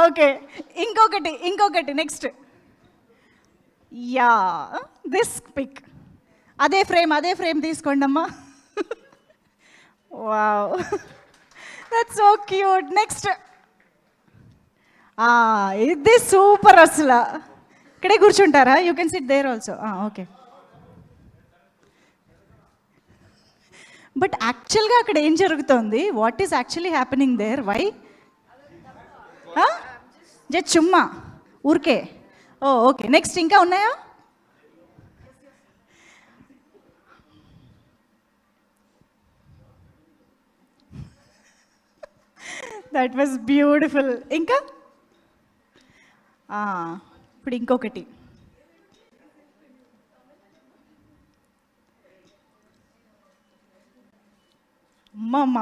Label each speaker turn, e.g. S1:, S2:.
S1: Okay, ఇంకొకటి next. Yeah, this pic. అదే frame తీసుకోండి అమ్మా. Wow, that's so cute. Next. ఇది సూపర్ అసలు. ఇక్కడే కూర్చుంటారా? You can sit there also. Okay. But యాక్చువల్గా అక్కడ ఏం జరుగుతోంది? What is actually happening there? Why? Just చుమ్మా ఊరికే. ఓకే, నెక్స్ట్ ఇంకా ఉన్నాయా? That was beautiful. ఇంకా ఇప్పుడు ఇంకొకటి. అమ్మమ్మ